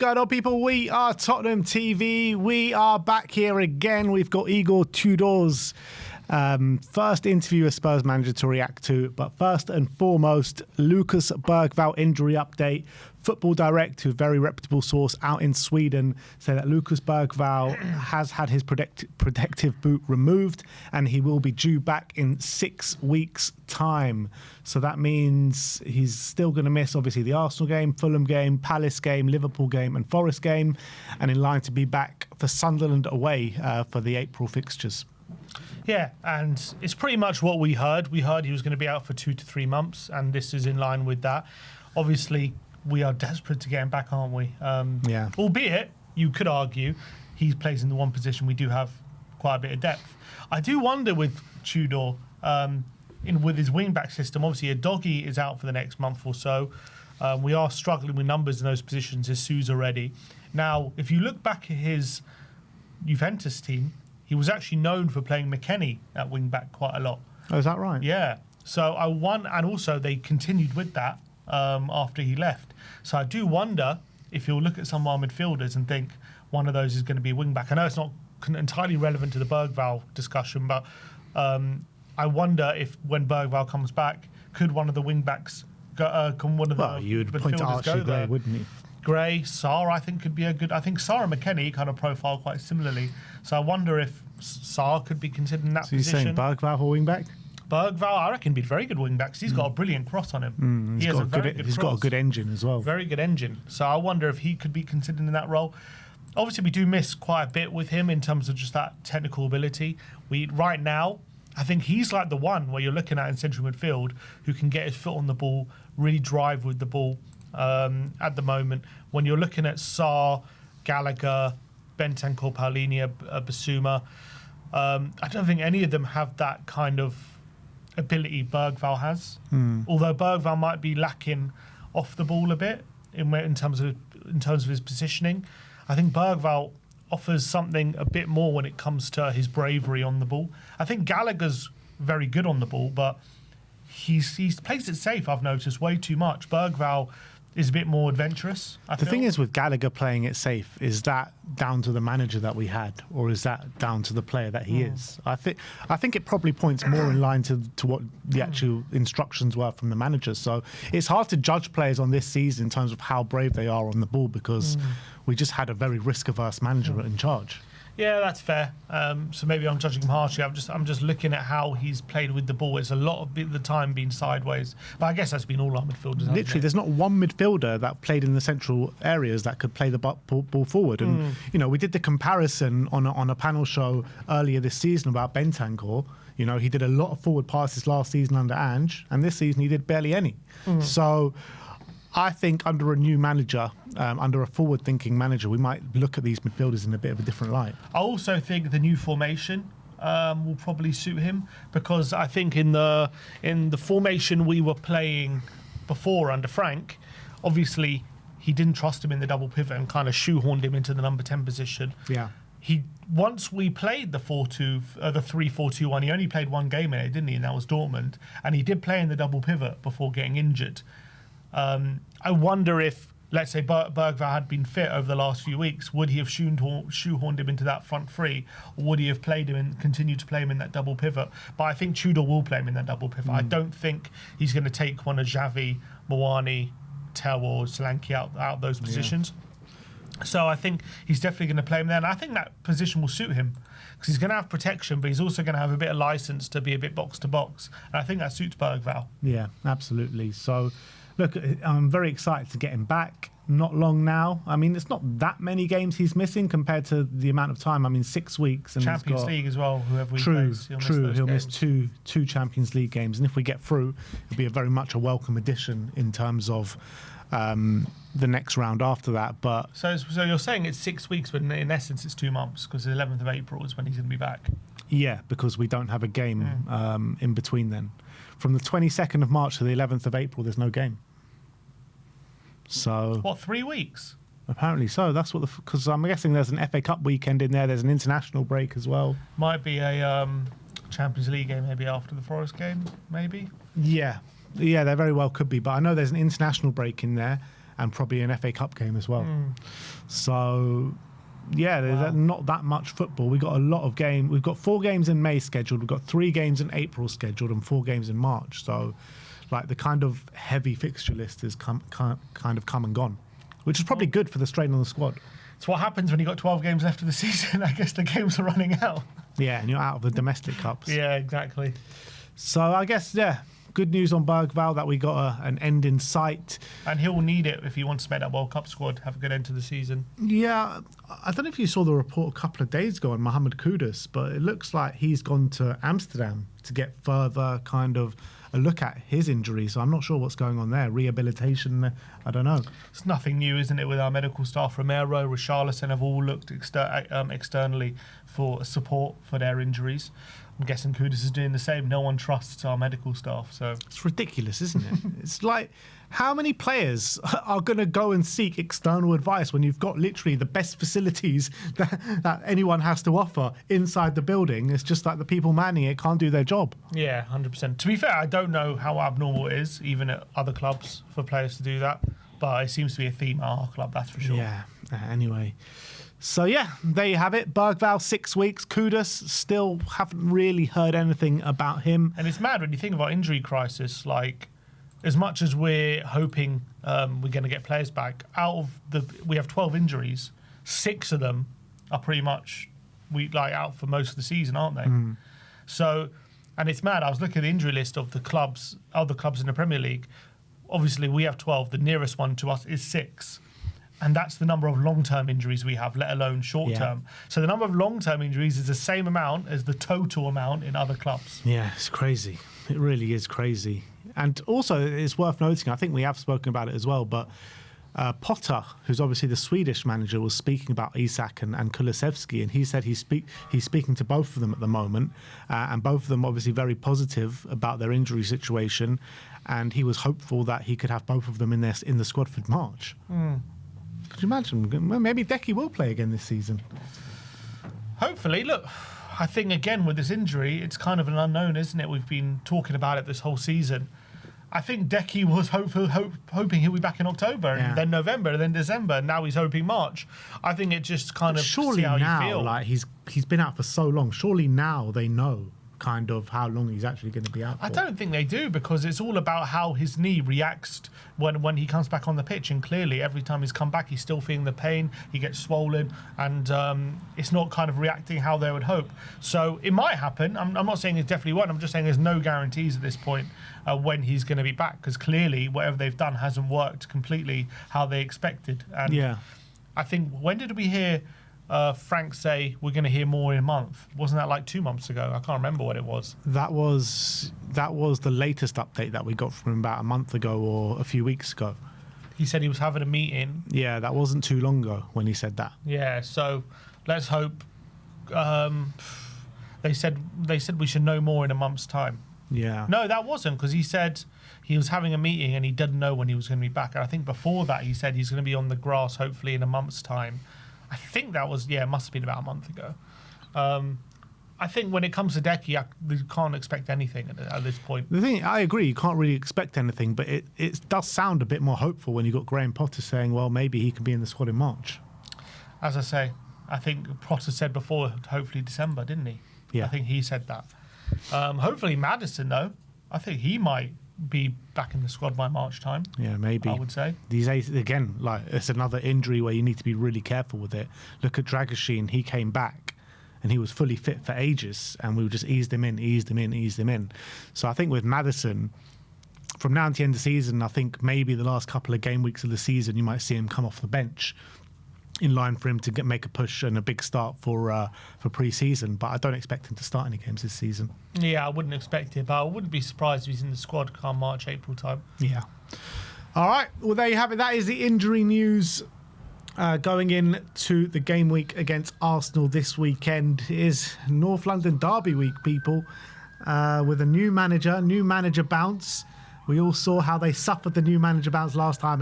Good on, people. We are Tottenham TV. We are back here again. We've got Igor Tudor's first interview as Spurs manager to react to. But first and foremost, Lucas Bergvall injury update. Football Direct, a very reputable source out in Sweden, say that Lucas Bergvall has had his protective boot removed and he will be due back in 6 weeks' time. So that means he's still going to miss, obviously, the Arsenal game, Fulham game, Palace game, Liverpool game and Forest game, and in line to be back for Sunderland away for the April fixtures. Yeah, and it's pretty much what we heard. We heard he was going to be out for 2 to 3 months, and this is in line with that. Obviously, we are desperate to get him back, aren't we? Yeah. Albeit, you could argue, he plays in the one position we do have quite a bit of depth. I do wonder with Tudor, with his wing-back system, obviously Udogie is out for the next month or so. We are struggling with numbers in those positions. Jesus already. Now, if you look back at his Juventus team, he was actually known for playing McKennie at wing-back quite a lot. Oh, is that right? Yeah. So and also they continued with that after he left. So I do wonder if you'll look at some of our midfielders and think one of those is going to be wing-back. I know it's not entirely relevant to the Bergvall discussion, but I wonder if when Bergvall comes back, could one of the wing-backs can one of the you would point to Archie Gray, wouldn't you? Gray, Sarr, I think could be a good. I think Sarr and McKennie kind of profile quite similarly. So I wonder if Sarr could be considered in that position. So you're saying Bergvall for wing back? Bergvall, I reckon, be very good wing back. He's got a brilliant cross on him. He's got a good engine as well. Very good engine. So I wonder if he could be considered in that role. Obviously, we do miss quite a bit with him in terms of just that technical ability. Right now, I think he's like the one where you're looking at in central midfield who can get his foot on the ball, really drive with the ball. At the moment, when you're looking at Sarr, Gallagher, Bentancur, Paulinho, Basuma, I don't think any of them have that kind of ability Bergvall has. Although Bergvall might be lacking off the ball a bit in terms of his positioning, I think Bergvall offers something a bit more when it comes to his bravery on the ball. I think Gallagher's very good on the ball, but he's plays it safe. I've noticed way too much. Bergvall is a bit more adventurous. The thing is with Gallagher playing it safe, is that down to the manager that we had, or is that down to the player that he is? I think it probably points more in line to what the actual instructions were from the manager. So it's hard to judge players on this season in terms of how brave they are on the ball because we just had a very risk-averse manager in charge. Yeah, that's fair. So maybe I'm judging him harshly. I'm just looking at how he's played with the ball. It's a lot of the time been sideways. But I guess that's been all our midfielders. Literally, there's not one midfielder that played in the central areas that could play the ball forward. And we did the comparison on a panel show earlier this season about Bentancur. He did a lot of forward passes last season under Ange, and this season he did barely any. So I think under a new manager, under a forward-thinking manager, we might look at these midfielders in a bit of a different light. I also think the new formation will probably suit him because I think in the formation we were playing before under Frank, obviously he didn't trust him in the double pivot and kind of shoehorned him into the number 10 position. Yeah. Once we played the 3-4-2-1, he only played one game in it, didn't he? And that was Dortmund. And he did play in the double pivot before getting injured. I wonder if, let's say, Bergvall had been fit over the last few weeks, would he have shoehorned him into that front three, or would he have played him and continued to play him in that double pivot? But I think Tudor will play him in that double pivot. I don't think he's going to take one of Xavi, Mawani, Tel or Solanke out those positions. So I think he's definitely going to play him there. And I think that position will suit him because he's going to have protection, but he's also going to have a bit of license to be a bit box-to-box. And I think that suits Bergvall. Yeah, absolutely. So look, I'm very excited to get him back. Not long now. I mean, it's not that many games he's missing compared to the amount of time. I mean, 6 weeks. And Champions League as well, whoever we face. He'll miss two Champions League games. And if we get through, it'll be very much a welcome addition in terms of the next round after that. But So you're saying it's 6 weeks, but in essence it's 2 months because the 11th of April is when he's going to be back. Yeah, because we don't have a game in between then. From the 22nd of March to the 11th of April, there's no game. So what, 3 weeks? Apparently so. That's what because I'm guessing there's an FA Cup weekend in there. There's an international break as well. Might be a Champions League game maybe after the Forest game, maybe. Yeah, there very well could be. But I know there's an international break in there, and probably an FA Cup game as well. So, yeah, there's not that much football. We've got a lot of games. We've got 4 games in May scheduled. We've got 3 games in April scheduled and 4 games in March. So, like, the kind of heavy fixture list is kind of come and gone, which is probably good for the strain on the squad. It's what happens when you've got 12 games left of the season. I guess the games are running out. Yeah, and you're out of the domestic cups. Yeah, exactly. So I guess, good news on Bergvall that we got an end in sight. And he'll need it if he wants to make that World Cup squad, have a good end to the season. Yeah, I don't know if you saw the report a couple of days ago on Mohamed Kudus, but it looks like he's gone to Amsterdam to get further kind of a look at his injury. So I'm not sure what's going on there. Rehabilitation, I don't know. It's nothing new, isn't it, with our medical staff? Romero, Richarlison have all looked externally for support for their injuries. I'm guessing Kudus is doing the same. No one trusts our medical staff. So it's ridiculous, isn't it? It's like, how many players are going to go and seek external advice when you've got literally the best facilities that anyone has to offer inside the building? It's just like the people manning it can't do their job. Yeah, 100%. To be fair, I don't know how abnormal it is, even at other clubs, for players to do that. But it seems to be a theme at our club, that's for sure. Yeah, anyway. So, yeah, there you have it. Bergvall, 6 weeks. Kudus, still haven't really heard anything about him. And it's mad when you think about injury crisis. Like, as much as we're hoping we're going to get players back, we have 12 injuries. 6 of them are pretty much out for most of the season, aren't they? So, and it's mad. I was looking at the injury list of the clubs, other clubs in the Premier League. Obviously, we have 12. The nearest one to us is 6. And that's the number of long-term injuries we have, let alone short-term. Yeah. So the number of long-term injuries is the same amount as the total amount in other clubs. Yeah, it's crazy. It really is crazy. And also, it's worth noting, I think we have spoken about it as well, but Potter, who's obviously the Swedish manager, was speaking about Isak and Kulusevski, and he said he's speaking to both of them at the moment, and both of them obviously very positive about their injury situation, and he was hopeful that he could have both of them in the squad for March. Could you imagine? Maybe Decky will play again this season. Hopefully. Look, I think, again, with this injury, it's kind of an unknown, isn't it? We've been talking about it this whole season. I think Decky was hoping he'll be back in October, and then November, and then December, and now he's hoping March. I think it just kind of surely see how now, you feel. Like he's been out for so long. Surely now they know kind of how long he's actually going to be out for. I don't think they do, because it's all about how his knee reacts when he comes back on the pitch, and clearly every time he's come back he's still feeling the pain, he gets swollen, and it's not kind of reacting how they would hope. So it might happen. I'm not saying it definitely won't. I'm just saying there's no guarantees at this point when he's going to be back, because clearly whatever they've done hasn't worked completely how they expected. And yeah, I think, when did we hear Frank say we're going to hear more in a month? Wasn't that like 2 months ago? I can't remember what it was. That was the latest update that we got from him about a month ago or a few weeks ago. He said he was having a meeting. Yeah, that wasn't too long ago when he said that. Yeah, so let's hope. They said we should know more in a month's time. Yeah. No, that wasn't, because he said he was having a meeting and he didn't know when he was going to be back. And I think before that he said he's going to be on the grass hopefully in a month's time. I think that was, it must have been about a month ago. I think when it comes to Decky, you can't expect anything at this point. The thing, I agree, you can't really expect anything, but it does sound a bit more hopeful when you got Graham Potter saying, well, maybe he can be in the squad in March. As I say, I think Potter said before, hopefully December, didn't he? Yeah. I think he said that. Hopefully Maddison, though, I think he might be back in the squad by March time. Yeah, maybe. I would say. These again, like, it's another injury where you need to be really careful with it. Look at Dragoshin, he came back and he was fully fit for ages, and we just eased him in. So I think with Maddison, from now until the end of the season, I think maybe the last couple of game weeks of the season, you might see him come off the bench in line for him to make a push and a big start for pre-season. But I don't expect him to start any games this season. Yeah, I wouldn't expect it, but I wouldn't be surprised if he's in the squad come March, April time. Yeah. All right. Well, there you have it. That is the injury news going in to the game week against Arsenal this weekend. It is North London Derby week, people, with a new manager bounce. We all saw how they suffered the new manager bounce last time